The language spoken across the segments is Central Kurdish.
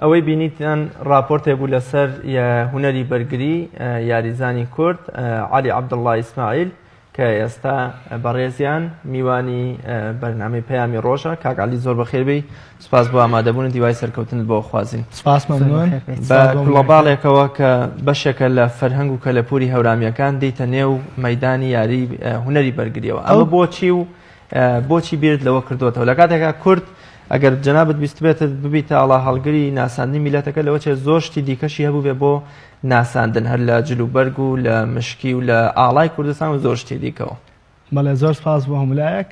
ئەوەی بینیتان راپۆرتێ بوو لەسەر هونەری بەرگری یاریزانی کورد علی عەبدوڵڵا ئیسماعیل کە ئێستا بەڕێزیان میوانی بەرنامەی پەیامی ڕۆژە. کاک عەلی زۆر بەخێربێی، سوپاس بۆ ئامادەبوونت دیوای سەرکەوتنت بۆ خوازین. سپاس مەمنون. بە گڵۆباڵێکەوە کە بەشێکە لە فەرهەنگ و کەلەپوری هەورانیەکان دیتە نێو مەیدانی یاری هونەری بەرگریەوە. ئەمە بۆچی و بۆچی بیرت لەوە کردوتەوە لە کاتێکا کورد ئەگەر جەنابەت بیست بێتت ببیتە ئاڵا هەڵگری ناساندنی میلەتەکە لەوە چێ زۆر شتی دیکەشی هەبوو بێ بۆ ناساندن هەر لە جلوبەرگ و لە مشکی و لە ئاڵای کوردستان و زۆر شتی دیکەوە. بەڵێ زۆر سپاس بۆ هەمولایەک.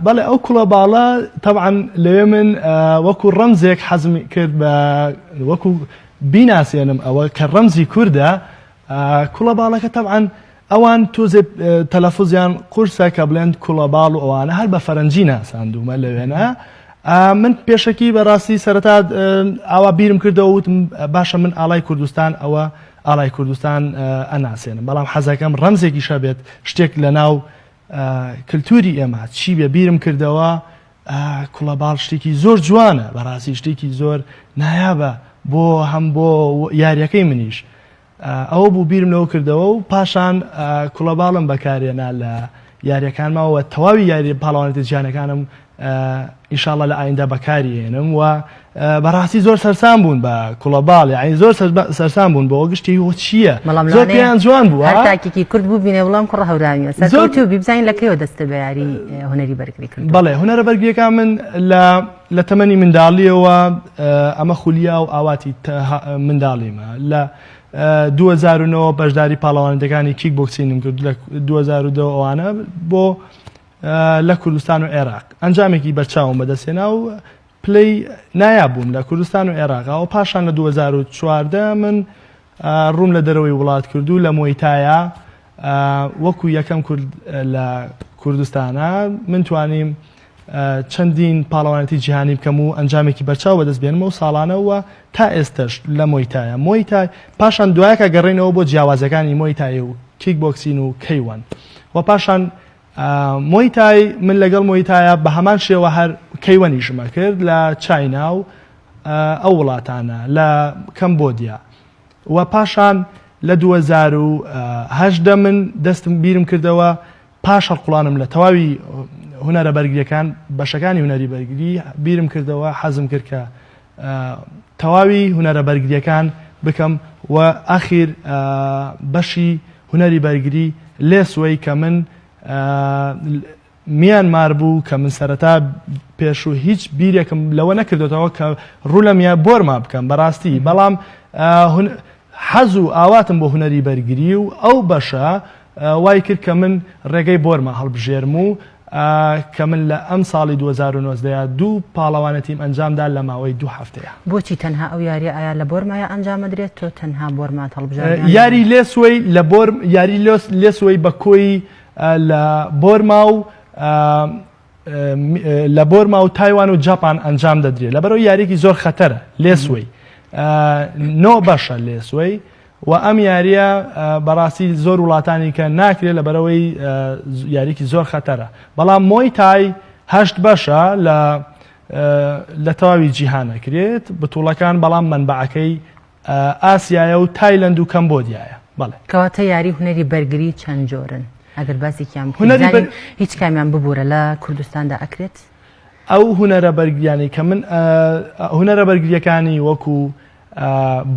بەڵێ ئەو کوڵەباڵە طبعا لەوێ من وەکو ڕەمزێک حەزم کرد بە وەکو بیناسیێنم ئەوە کە ڕەمزی کووردە. کوڵەباڵەکە طبعا ئەوان تۆزێ تەلەفوزیان قورسە کە بڵێن کوڵەباڵ و ئەوانە هەر بە فەرەنجی ناساندومە لەوێنە. من پێشەکی بەڕاستی سەرەتا ئاوا بیرم کردەوە وتم باشە من ئاڵای کوردستان ئەوە ئاڵای کوردستان ئەناسێنم، بەڵام حەزەکەم ڕەمزێکی شەبێت شتێک لە ناو کللتوری ئێمە چی بێ بیرم کردەوە. کوڵەباڵ شتێکی زۆر جوانە، بەڕاستی شتێکی زۆر نایابە بۆ هەم بۆ یاریەکەی منیش. ئەوە بوو بیرم لەوە کردەوە و پاشان کوڵەباڵم بەکارێنا لە یاریەکانماوە تەواوی یاری پاڵەوانێتی جیهانەکانم ئینشاءڵڵا لە ئایندە بەکارێنم و بەڕاستی زۆر سەرسام بوون بە کوڵەباڵ، یعنی زۆر سەرسام بوون بۆ گشتی وە چییە زۆر پێیان جوان بووە. تاکێکی کورد بوو بینێ وڵام کوڕە هەورانیە سەرکەوتوو بیبزانین لەکەیەوە دەستە بە یاری هونەری بەرگری کرد. بەڵێ هونەرە بەرگریەکان من لە تەمەنی منداڵیەوە ئەمە خولیا و ئاواتی منداڵیمە. لە 2009 بەشداری پاڵەوانندەکانی کیک بۆکسینم کرد لە 2002 ئەوانە بۆ لە کوردستان و عێراق. ئەنجامێکی بەرچاوم بەدەستێنا و پلەی نایابووم لە کوردستان و عێراق. و پاشان لە 2014 من ڕووم لە دەرەوەی وڵات کردو لە مۆیتایە وەکو یەکەم کورد لە کوردستانە من توانیم چەندین پاڵەوانەتی جیهانی بکەم و ئەنجامێکی بەرچاو بەدەست بێنمە و ساڵانەوە تا ئێستش لە مۆیتایە. مۆیتای پاشان دوایەکە گەڕێنەوە بۆ جیاوازەکانی مۆیتای و کیک بۆکسین و کەیوان و پاشان مۆیتای من لەگەڵ مۆیتایە بە هەمان شێوە هەر کەیوەنیشمە کرد لە چاینا و ئەو وڵاتانە لە کەمبۆدیا. و پاشان لە 2010 من دەستم بیرم کردەوە پاش هەڵقوڵانم لە تەواوی هونەرە بەرگریەکان بەشەکانی هونەری بەرگری بیرم کردەوە حەزم کرد کە تەواوی هونەرە بەرگریەکان بکەم و ئاخیر بەشی هونەری بەرگری لێسوەی کە من میانمار بوو کە من سەرەتا پێشوو هیچ بیرێکم لەوە نەکردێتەوە کە ڕوو لە میان بۆرما بکەم بەڕاستی، بەڵام حەز و ئاواتم بۆ هونەری بەرگری و ئەو بەشە وای کرد کە من ڕێگەی بۆرما هەڵبژێرم و کە من لە ئەم ساڵی 2019 دوو پاڵەوانەتیم ئەنجامدا لە ماوەی 2 هەفتەیە. بۆچی تەنها ئەو یاری ئایا لە بۆرمایە ئەنجامەدرێت تۆ تەنها بۆرمات هەڵبژێری؟ یاری لێسوەی لە یاری لێسوەی بە کۆی لە بۆرما و تایوان و جاپان ئەنجام دەدرێت لەبەرەوەی یاریێکی زۆر خەتەرە لێسوەی 9 بەشە لێسوەی و ئەم یاریە بەڕاستی زۆر وڵاتانی کە ناکرێت لەبەرەوەی یاریکی زۆر خەتەرە، بەڵام مۆیتای 8 بەشە لە تەواوی جیهانەکرێت بتوڵەکان، بەڵام منبعەکەی ئاسیایە و تایلەند و کەمبۆدیایە. بەڵێ کەواتە یاری هونەری بەرگری چەند جۆرن؟ ئەگەر باسێکیان هیچ کامیان ببوورە لە کوردستاندا ئەکرێت؟ ئەو هونەرە بەرگریانی کە من هونەرە بەرگریەکانی وەکو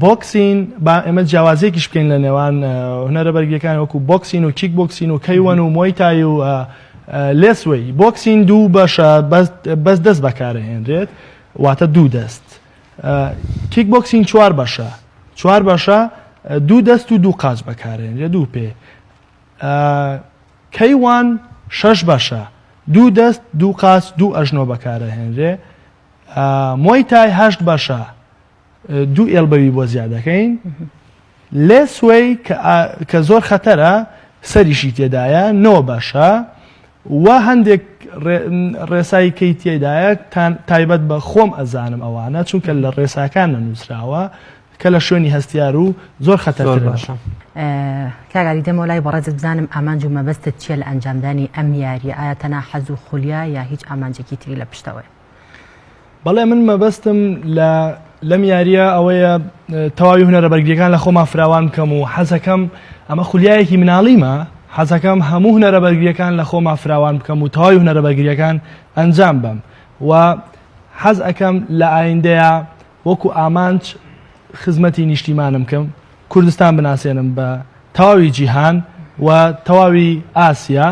بۆکسین با ئێمە جیاوازێکیش بکەین لە نێوان هونەرە بەرگریەکان وەکو بۆکسین و کیک بۆکسین و کەیوەن و مۆیتای و لێسوەی. بۆکسین 2 بەشە بەس دەست بەکارەهێنرێت واتە 2 دەست. کیک بۆکسین 4 بەشە 4 بەشە 2 دەست و 2 قاچ بەکارهێنرێت 2 پێ. کەیوان 6 بەشە 2 دەست 2 قاچ 2 ئەژنۆ بەکارەهێنرێ. مۆیتای 8 بەشە 2 ئێڵبەوی بۆ زیادەکەین. لێسوەی کە زۆر خەتەرە سەریشی تێدایە 9 بەشە و هەندێک ڕێسایی کەی تێدایە تایبەت بە خۆم ئەزانم ئەوانە چونکە لە ڕێساکان نەنووسراوە کە لە شوێنی هەستیار و زۆر خەتەر باشە. کاگاری دەمە لای بەڕێزت بزانم ئامانج و مەبەستت چیە لە ئەنجامدانی ئەم یاریە؟ ئایا تەنها حەز و خولیا یا هیچ ئامانجێکی تری لە پشتەوەی؟ بەڵێ من مەبەستم لە لەم یاریە ئەوەیە تەواوی هونەرە بەرگریەکان لە خۆما فراوان بکەم و حەزەکەم ئەمە خولیایەکی مناڵیمە حەزەکەم هەموو هونەرە بەرگریەکان لە خۆما فراوان بکەم و تەواوی هونەرە بەرگریەکان ئەنجام بم و حەز ئەەکەم لە ئایندەیە وەکو ئامانج خزمەتی نیشتیمانم بکەم کوردستان بناسێنم بە تەواوی جیهان و تەواوی ئاسیا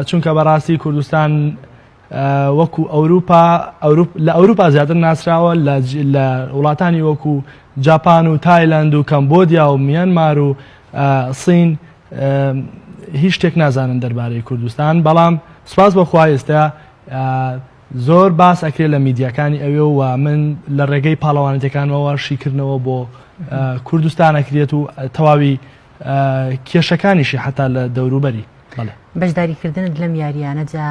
چونکە بەڕاستی کوردستان وەکو لە ئەوروپا زیاتر ناسراوە لە وڵاتانی وەکو جاپان و تایلند و کەمبۆدیا و میانمار و سین هیچ شتێک نازانن دەربارەی کوردستان بەڵام سوپاس بەخوا ئێستا زۆر باس ئەکرێت لە میدیاکانی ئەوێ و من لە ڕێگەی پاڵەوانەتەکانەوە شیکردنەوە بۆ کوردستان ئەکرێت و تەواوی کێشەکانیشی حتا لە دەوروبەری بەشداریکردنت لەم یاریانە جا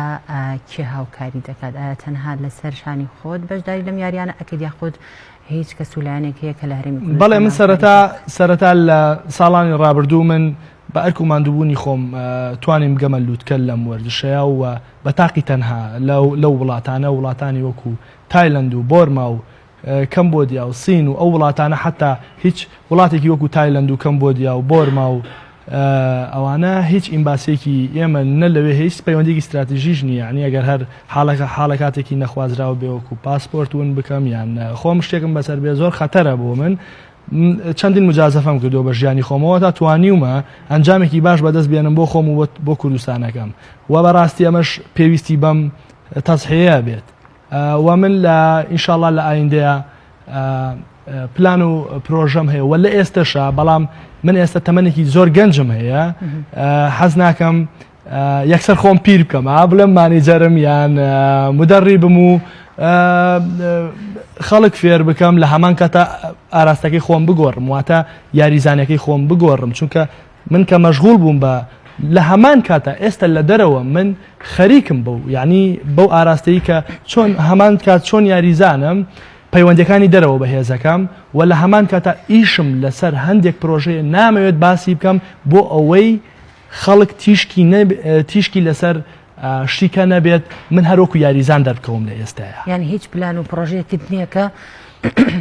کێ هاوکاری دەکات ئایا تەنها لەسەر شانی خۆت بەشداری لەم یاریانە ئەکرد یاخود هیچ کەس وولایەنێک هەیە کە لە هەرێمی کوردستان؟ بەڵێ من سەرەتا لە ساڵانی ڕابردوو من بە ئەرک و ماندووبوونی خۆم توانیم بگەمە لووتکە لەم وەرزشەیە و بە تاقی تەنها لەو وڵاتانی وەکو تایلند و بۆرما و کەمبۆدیا و سین و ئەو وڵاتانە حتا هیچ وڵاتێکی وەکو تایلند و کەمبۆدیا و بۆرما و ئەوانە هیچ ئیمباسێکی ئێمە نە لەوێ هیچ پەیوەندێکی استراتیژیش نییە ینی ئەگەر هەر حاڵە کاتێکی نەخوازراوە بێ وەکو پاسپۆرت ون بکەم یان خۆم شتێکم بەسەر بێ زۆر خەتەرە بۆ من چەندین مجازەفەم کردو بە ژیانی خۆمەوە تا توانیومە ئەنجامێکی باش بەدەست بێنم بۆ خۆم و بۆ کوردستانەکەم و بەڕاستی ئەمەش پێویستی بەم تەسحەیە بێت و من لە ئینشاڵڵا لە ئایندەیە پلان و پرۆژەم هەیە و لە ئێستاشە بەڵام من ئێستا تەمەنێکی زۆر گەنجم هەیە حەز ناکەم یەکسەر خۆم پیر بکەم بڵێم مانیجەرم یان مدەڕی بم و خەڵک فێر بکەم لە هەمان کاتە ئاراستەکەی خۆم بگۆڕم واتە یاریزانەکەی خۆم بگۆڕم چونکە من کە مەشغوڵ بووم بە لە هەمان کاتە ئێستا لە دەرەوە من خەریکم بوو یعنی بەو ئاراستەی کە چۆن هەمان کات چۆن یاریزانم پەیوەندەکانی دەرەوە بەهێزەکەم و لە هەمان کاتە ئیشم لەسەر هەندێک پرۆژەیە نامەوێت باسی بکەم بۆ ئەوەی خەڵک تیشکی لەسەر شتیکە نەبێت من هەروەکو یاریزان دەربکەوم لە ئێستاە یعنی هیچ پلان و پرۆژەیەکت نییە کە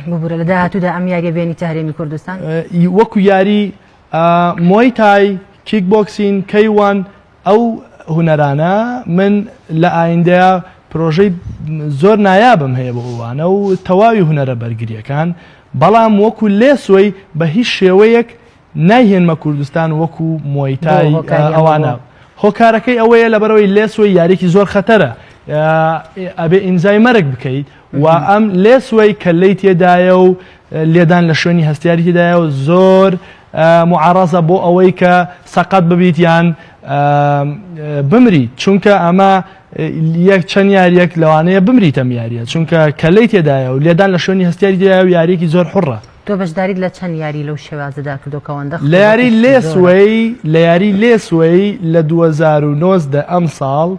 ببوورە لە داهاتوودا ئەم یاریە بێنی هەرێمی کوردستان وەکو یاری مۆی تای کیک بۆکسین کەیوان ئەو هونەرانە من لە ئایندەیە پرۆژەی زۆر نایابم هەیە بۆ ئەوانە و تەواوی هونەرە بەرگریەکان بەڵام وەکو لێسۆی بە هیچ شێوەیەک نایهێنمە کوردستان وەکو مۆیتای ئەوانە هۆکارەکەی ئەوەیە لەبەرەوەی لێسۆی یاریکی زۆر خەتەرە ئەبێ ئیمزای مەرگ بکەیت و ئەم لێسۆی کەلەی تێدایە و لێدان لە شوێنی هەستیاری تێدایە و زۆر معارەزە بۆ ئەوەی کە سەقەت ببیت یان بمری چونکە ئەمە چەند یاریەک لەوانەیە بمریتەم یاریە چونکە کەلەی تێدایە و لێدان لە شوێنی هەستیاری تێدایە و یاریەکی زۆر حڕە تۆ بەشداریت لە چەند یاری لەو شێوازەدا کردوکەوەندە لە یاری لێسوەی لە 2009 ئەم ساڵ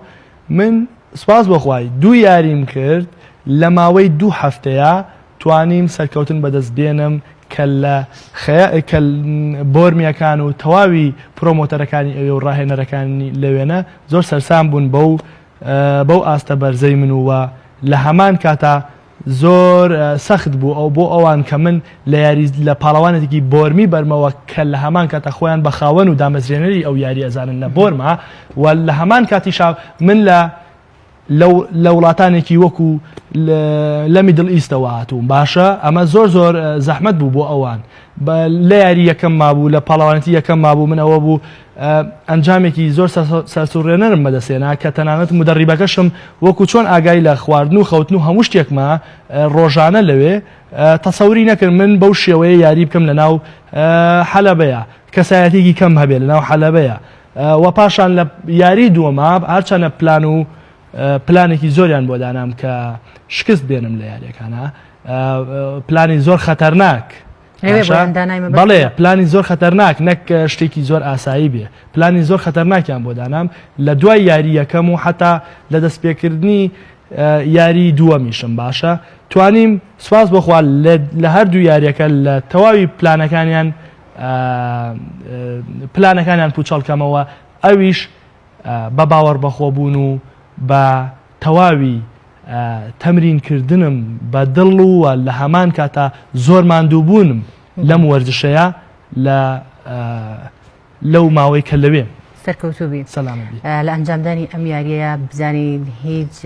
من سپاس بەخوای 2 یاریم کرد لە ماوەی 2 هەفتەیە توانیم سەرکەوتن بەدەست بێنم کە لە بۆرمیەکان و تەواوی پرۆمۆتەرەکانی ئەوێ و ڕاهێنەرەکانی لەوێنە زۆر سەرسام بوون بەو ئاستە بەرزەی من وە لە هەمان کاتا زۆر سەخت بوو ئەو بۆ ئەوان کە من لە پاڵەوانێکی بۆرمی بەرمەوە کە لە هەمان کاتە خۆیان بە خاوەن و دامەزرێنەری ئەو یاری ئەزانن لە بۆرما و لە هەمان کاتیشا من لە وڵاتانێکی وەکو لە میدڵ ئیستەوە هاتووم باشە ئەمە زۆر زەحمەت بوو بۆ ئەوان لە یاری یەکەم مابوو لە پاڵەوانەتی یەکەم مابوو من ئەوە بوو ئەنجامێکی زۆر سەرسوڕێنەرم بەدەستێنا کە تەنانەت مدەڕیبەکەشم وەکو چۆن ئاگای لە خواردن و خەوتن و هەموو شتێکمە ڕۆژانە لەوێ تەسەوری نەکرد من بەو شێوەیە یاری بکەم لەناو حەلەبەیە کەسایەتێکی کەم هەبێت لەناو حەلەبەیە و پاشان لە یاری دووەما هەرچەنە پلان و پلانێکی زۆریان بۆ دانام کە شکست بێنم لە یاریەکانە پلانی زۆر خەتەرناک بەڵێ پلانی زۆر خەتەرناک نەک شتێکی زۆر ئاسایی بێ پلانی زۆر خەتەرناکیان بۆ دانام لە دوای یاری یەکەم و حتا لە دەستپێکردنی یاری دووەمیشم باشە توانیم سواز بخوا لە هەردوو یاریەکە لە تەواوی پلانەکانیان پوچەڵکەمەوە ئەویش بە باوەڕ بەخۆبوون و بە تەواوی تەمرینکردنم بە دڵ و لە هەمان کاتا زۆر ماندووبوونم لەم وەرزشەیە لەو ماوەی کە لەوێ سەرکەوتوبی سەلامەبی لە ئەنجامدانی ئەم یاریەیە بزانین هیچ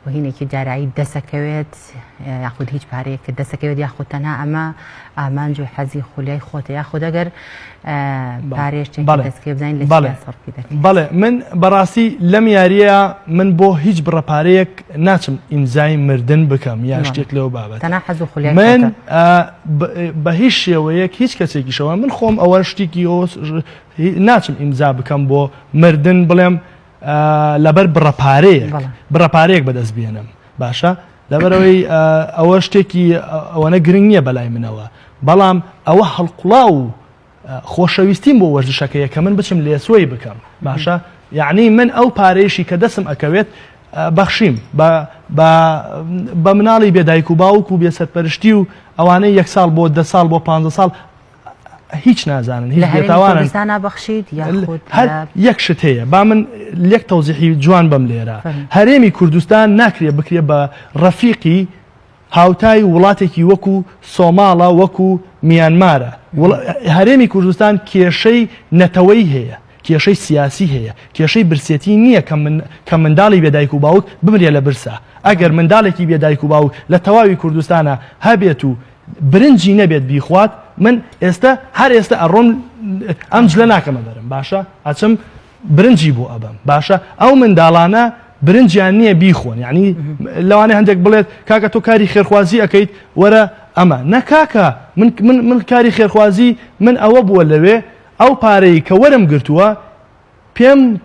وهینێکی دارایی دەسەکەوێت یاخود هیچ پارەیە کە دەسەکەوێت یاخود تەنها ئەمە ئامانج و حەزی خولیای خۆتە یاخود ئەگەر پارێشتێکی دەستکە بزانین لە سەرکی دەکەین. بەڵێ من بەڕاستی لەم یاریەیە من بۆ هیچ بڕەپارەیەک ناچم ئیمزای مردن بکەم یا شتێک لەو بابەت تەنها حەز و خولیای من بە هیچ شێوەیەک هیچ کەسێکیشەوە من خۆم ئەوە شتێکی ناچم ئیمزا بکەم بۆ مردن بڵێم لەبەر بڕەپارەیەک بەدەست بێنم باشە لەبەرەوەی ئەوە شتێکی ئەوەنە گرنگ نییە بەلای منەوە بەڵام ئەوە هەڵقوڵاو و خۆشەویستیم بۆ وەرزشەکەیە کە من بچم لێسۆی بکەم باشە یعنی من ئەو پارێشی کە دەسم ئەکەوێت بەخشیم بە مناڵی بێدایک و باوک و بێسەرپەرشتی و ئەوانەی 1 ساڵ بۆ 10 ساڵ بۆ 15 ساڵ هیچ نازانن هیچ بێتاوانن هەر یەک شت هەیە با من لێک تەوزیحی جوان بەم لێرە هەرێمی کوردستان ناکرێ بکرێ بە ڕەفیقی هاوتای وڵاتێکی وەکو سۆماڵە وەکو میانمارە هەرێمی کوردستان کێشەی نەتەوەی هەیە کێشەی سیاسی هەیە کێشەی برسێتی نییە کە منداڵی بێدایک و باوک بمرێ لە برسا ئەگەر منداڵێکی بێدایک و باوک لە تەواوی کوردستانە هەبێت و برنجی نەبێت بیخوات من ئێستا هەر ئێستا ئەڕۆم ئەم جلە ناکەمە بەرم باشە ئەچم برنجی بۆ ئەبم باشە ئەو منداڵانە برنجیان نییە بیخۆن یعنی لەوانەیە هەندێک بڵێت کاکە تۆ کاری خێرخوازی ئەەکەیت وەرە ئەمە نەکاکە من کاری خێرخوازی من ئەوە بووە لەوێ ئەو پارەی کە وەرم گرتووە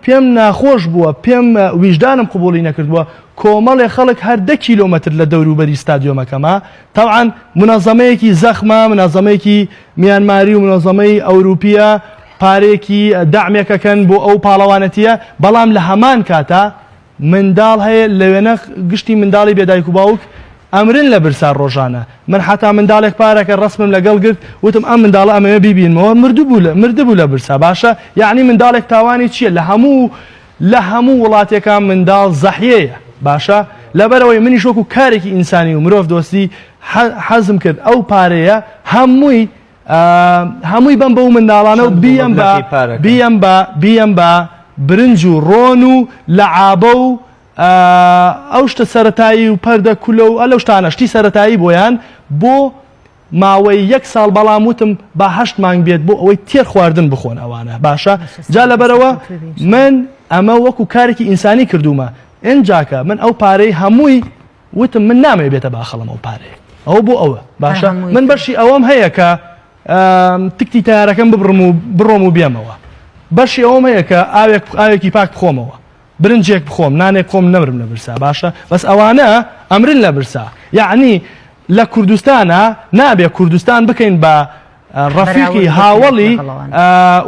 پێم ناخۆش بووە پێم ویژدانم قبوڵی نەکردووە کۆمەڵێ خەڵک هەر 10 کیلۆمەتر لە دەوروبەری ستادیۆمەکەمە تاوان منەظەمەیەکی زەخمە منەظەمەیەکی میانماری و منەظەمەی ئەوروپیە پارێکی دامێکەکەن بۆ ئەو پاڵەوانەتیە بەڵام لە هەمان کاتا منداڵ هەیە لەوێنە گشتی منداڵی بێدایک و باوک ئەمرن لە برسا ڕۆژانە من حتا منداڵێک پارەکە ڕسمم لەگەڵ گرت وتم ئەم منداڵە ئەمەوێ بیبینەوە مردبوو لە برسا باشە یعنی منداڵێک تاوانی چییە لە هەموو وڵاتێکان منداڵ زەحیەیە باشە لەبەرەوەی منی شۆک و کارێکی ئینسانی و مرۆڤ دۆستی حەزم کرد ئەو پارەیە هەمووی بم بەو منداڵانە و بیەم بە برنج و ڕۆن و لەعابە و ئەو شتە سەرەتایی و پەردە کولە و ئەلەو شتانە شتی سەرەتایی بۆیان بۆ ماوەی 1 ساڵ بەڵام وتم با 8 مانگ بێت بۆ ئەوەی تێر خواردن بخۆن ئەوانە باشە جا لەبەرەوە من ئەمە وەکو کارێکی ئینسانی کردومە ئینجاکە من ئەو پارەی هەمووی وتم من نامەوێت بێتە باخەڵم ئەو پارەیە ئەو بۆ ئەوە باشە من بەشی ئەوەم هەیە کە تکتی تارەکەم بڕۆم و بێمەوە بەشی ئەوم هەیە کە ئاوێکی پاک بخۆمەوە برنجێک بخۆم نانێک خۆم نەمرم لە برسا باشە بەس ئەوانە ئەمرن لە برسا یعنی لە کوردستانە نابێ کوردستان بکەین بە ڕەفیقی هاوڵی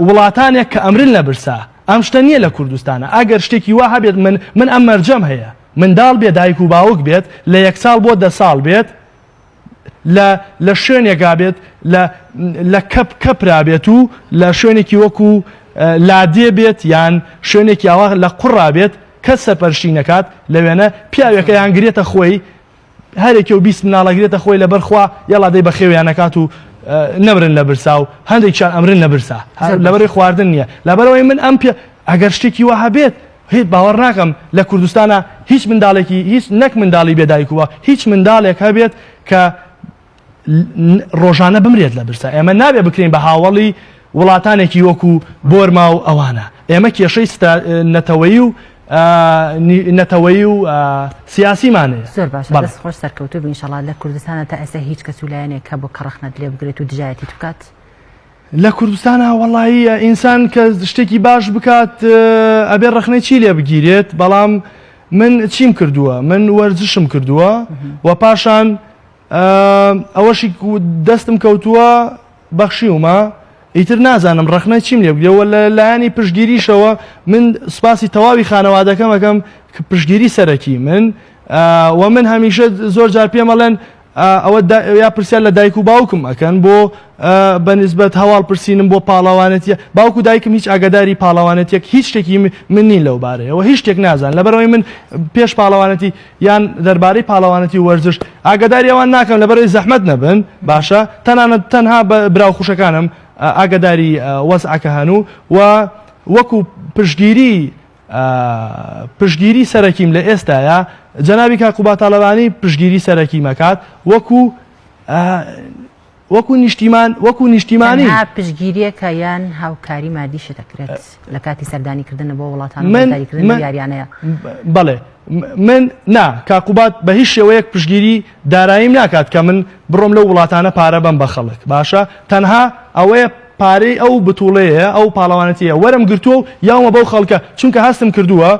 وڵاتانێک کە ئەمرن لە برسا ئەم شتە نییە لە کوردستانە ئەگەر شتێکی وا هەبێت من ئەم مەرجەم هەیە منداڵ بێ دایک و باوک بێت لە 1 ساڵ بۆ 10 ساڵ بێت لە شوێنێکا بێت لە کەپرا بێت و لە شوێنێکی وەکو لادێ بێت یان شوێنێکی ئاوا لە قوڕا بێت کەس سەرپەرشتی نەکات لەوێنە پیاوێکە یانگرێتە خۆی هەرێکی و 20 مناڵەگرێتە خۆی لەبەرخوا یاڵا دەی بە خێویان نەکات و نەمرن لە برسا و هەندێکیان ئەمرن لە برسا لەبەرەوەی خواردن نییە لەبەرەوەی من ئەم ئەگەر شتێکی وا هەبێت هیچ باوەڕ ناکەم لە کوردستانە هیچ منداڵێکی هیچ نەک منداڵی بێدایک وە هیچ منداڵێک هەبێت کە ڕۆژانە بمرێت لە برسا ئێمە نابێ بکرین بە هاوڵی وڵاتانێکی وەکو بۆرما و ئەوانە ئێمە کێشەی نەتەوەی و سیاسیمانەیە زۆر باشە دەست خۆش سەرکەوتوو ئینشەڵا لە کوردستانە تا ئێستا هیچ کەس لایەنێک کە بۆ کەڕەخنەت لێ بگرێت و دژایەتی بکات لە کوردستانە وەڵایی ئینسان کە شتێکی باش بکات ئەبێ ڕەخنەی چی لێ بگیرێت بەڵام من چیم کردووە من وەرزشم کردووە و پاشان ئەوەشی دەستم کەوتووە بەخشیومە ئیتر نازانم ڕەخنە چیم لێ بگرێەوە لە لایەنی پشتگیریشەوە من سوپاسی تەواوی خانەوادەکەم ئەەکەم پشتگیری سەرەکی من و من هەمیشە زۆر جار پێمەڵێن ئەوە یا پرسیار لە دایک و باوکم ئەکەن بۆ بەنسبەت هەواڵ پرسیینم بۆ پاڵەوانێتیە باوکو دایکم هیچ ئاگاداری پاڵەوانێتێک هیچ شتێکی من نین لەو بارەیەوە هیچ شتێک نازان لەبەرەوەی من پێش پاڵەوانەتی یان دەربارەی پاڵەوانەتی وەرزش ئاگاداری ئەوان ناکەم لەبەرەوەی زەحمەت نەبن باشە تەنها براو خوشەکانم ئاگاداری وەزعەکە هەنوو و وەکو پشتگیری سەرەکیم لە ئێستاە جەنابی کاکو تاڵەبانی پشتگیری سەرەکی مەکات وەکو نیشتیمانی پشتگیریەکە یان هاوکاری مادیش دەکرێت لە کاتی سەردانیکردن بۆ وڵاتان یاریانەیە بەڵێ من کاکوبات بە هیچ شێوەیەک پشتگیری داراییم ناکات کە من بڕۆم لەو وڵاتانە پارە بم بە خەڵک باشە تەنها ئەوەیە پارەی ئەو بتوڵەیە ئەو پاڵەوانەتیە وەرم گرتووە و یاومە بەو خەڵکە چونکە هەستم کردووە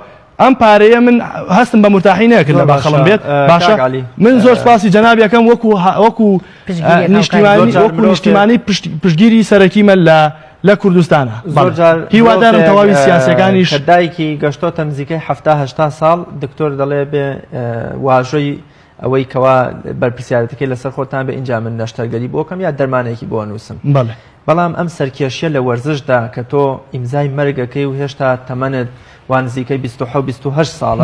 ئەم پارەیە من هەستم بە مرتاحی نەکرد لە باخەڵم بێت باشە من زۆر سپاسی جەنابیەکەم وەکو نیشتیمانی پشتگیری سەرەکیمە لە کوردستانە هیوادارم تەواوی سیاسەکانیش دایکی گەشتۆتە نزیکەی 70-80 ساڵ دکتۆر دەڵێ بێ واژۆی ئەوەی کەوا بەرپرسیارەتەکەی لەسەر خۆتان بە ئینجا من نەشتەرگەری بۆکەم یا دەرمانێکی بۆ نووسم بەڵام ئەم سەرکێشیە لە وەرزشدا کە تۆ ئیمزای مەرگەکەی و هێشتا تەمەنت وانزیکەی 27-28 ساڵە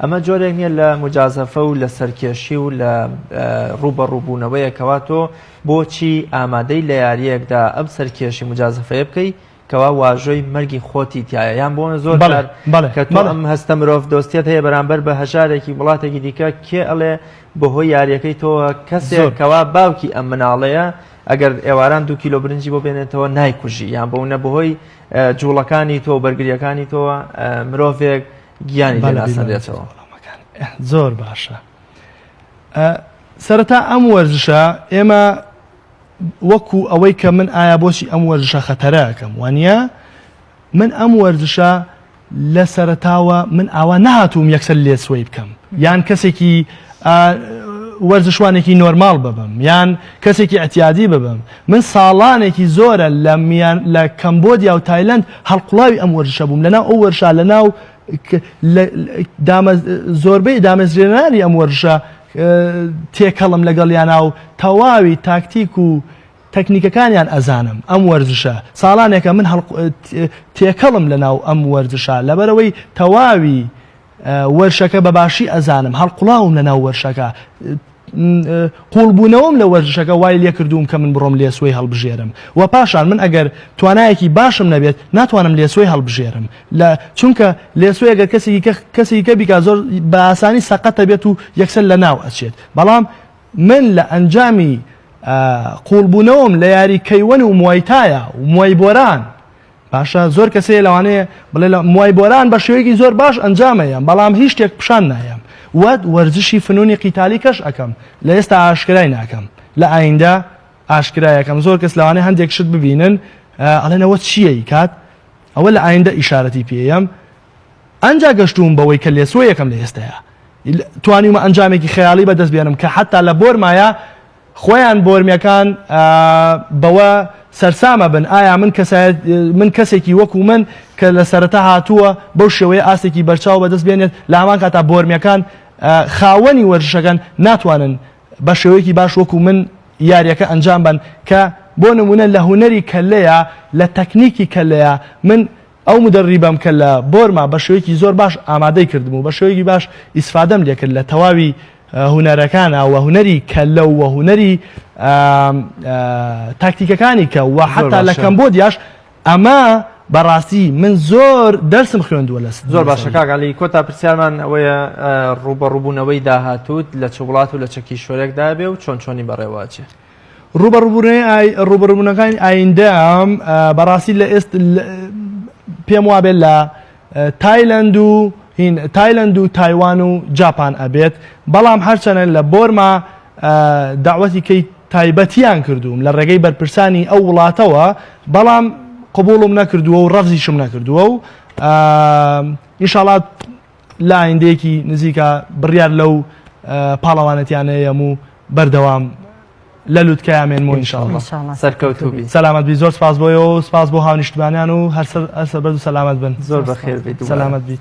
ئەمە جۆرێک نییە لە مجازەفە و لە سەرکێشی و لە ڕوبەڕووبوونەوەیە کەوا تۆ بۆچی ئامادەی لە یاریەکدا ئەم سەرکێشی مجازەفەیە بکەی کەوا واژۆی مەرگی خۆتی تایە یان بۆ زۆر کە تۆ ئەم هەستە مرۆڤ دۆستیت هەیە بەرامبەر بە هەژارێکی وڵاتێکی دیکە کێ ئەڵێ بەهۆی یاریەکەی تۆ کەسێک کەوا باوکی ئەم مناڵەیە ئەگەر ئێواران 2 کیلۆ برنجی بۆ بێنێتەوە نایکوژی یان بۆ بەهۆی جوڵەکانی تۆ بەرگریەکانی تۆ مرۆڤێک گیانی لێناسەندێتەوە زۆر باشە سەرەتا ئەم وەرزشە ئێمە وەکو ئەوەی کە من ئایا بۆچی ئەم وەرزشە خەتەرەکەم وانە من ئەم وەرزشە لە سەرەتاوە من ئاوا نهاتوم یەکسەر لێسوەی بکەم یان کەسێکی وەرزشوانێکی نۆرماڵ ببم یان کەسێکی ئەتیادی ببم من ساڵانێکی زۆرە لە کەمبۆدیا و تایلەند هەڵقوڵاوی ئەم وەرزشە بووم لەناو ئەو وەرشە لەناو زۆربەی دامەزرێنانی ئەم وەرزشە تێکەڵم لەگەڵیانە و تەواوی تاکتیک و تەکنیکەکانیان ئەزانم ئەم وەرزشە ساڵانێکە من تێکەڵم لەناو ئەم وەرزشە لەبەرەوەی تەواوی وەرشەکە بەباشی ئەزانم هەڵقوڵاوم لەناو وەرشەکە قوڵبوونەوەم لە وەرزشەکە وای لێ کردووم کە من بڕۆم لێسوەی هەڵبژێرم و پاشان من ئەگەر توانایەکی باشم نەبێت ناتوانم لێسوەی هەڵبژێرم چونکە لێسوەیەگە کەسێکی بیکا زۆر بە ئاسانی سەقەتە بێت و یەکسەر لە ناو ئەچێت بەڵام من لە ئەنجامی قوڵبوونەوەم لە یاری کەیوەن و موایتایە و موای بۆران باشە زۆر کەسەیە لەوانەیە بڵێ لە موای بۆران بە شێوەیەکی زۆر باش ئەنجامەیەم بەڵام هیچ شتێک پیشان نایم وەرزشی فنونی قیتالی کەش ئەەکەم لە ئێستا ئاشکرای ناکەم لە ئایندا ئاشکرایەکەم زۆر کەس لەوانەیە هەندێک شت ببینن ئەڵێنەوە چییە کات ئەوە لە ئایندا ئیشارەتی پێیەم ئەنجا گەشتوم بەوەی کە لێسوەیەکەم لە ئێستەیە توانیمە ئەنجامێکی خەیاڵی بەدەست بێنم کە حتا لە بۆرمایە خۆیان بۆرمیەکان بەوە سەرسامە بن ئایا من کەسێکی وەکو من کە لە سەرەتا هاتووە بەو شێوەیە ئاستێکی بەرچاو بەدەست بێنێت لە هەمان کاتا بۆرمیەکان خاوەنی وەرزشەکان ناتوانن بە شێوەیەکی باش وەکو من یاریەکە ئەنجام بن کە بۆ نمونە لە هوەری کەلەیە لە تەکنیکی کەلەیە من ئەو مدەڕیبەم کە لە بۆرما بە شێوەیەکی زۆر باش ئامادەی کردم و بە شێوەیەکی باش ئیسفادەم لێ کرد لە تەواوی هوەرەکانە و هوەری کەلە و هوەری تاکتیکەکانی کە و حتا لە کەمبۆدیاش ئەمە بەڕاستی من زۆر دەرسم خوێندووە لە زۆر باشە کاگالی کۆتا پرسیارمان ئەوەیە ڕوبەڕووبوونەوەی داهاتوت لە چ وڵات و لە چ کیشۆرێکدا بێ و چۆنی بەڕێواچێ ڕوبەڕووبوونەکانی ئایندەم بەڕاستی لە ئێست پێم وابێت لە تایلەند و تایوان و جاپان ئەبێت بەڵام هەرچەنە لە بۆرما داوەتی کەی تایبەتیان کردوم لە ڕێگەی بەرپرسانی ئەو وڵاتەوە بەڵام قبوڵم نەکردووە و ڕەفزیشم نەکردووە و ئینشاڵڵا لە ئایندەیەکی نزیکە بڕیار لەو پاڵەوانەتیانەیەم و بەردەوام لە لووتکەیامێنمەوە ئینشاڵڵا سەرکەوتوبی سەلامەت بی زۆر سپاس بۆیەوە و سپاس بۆ هاونیشتمانیان و هەر سەربەرز و سەلامەت بن زۆر بەخێر بیت سەلامەت بیت.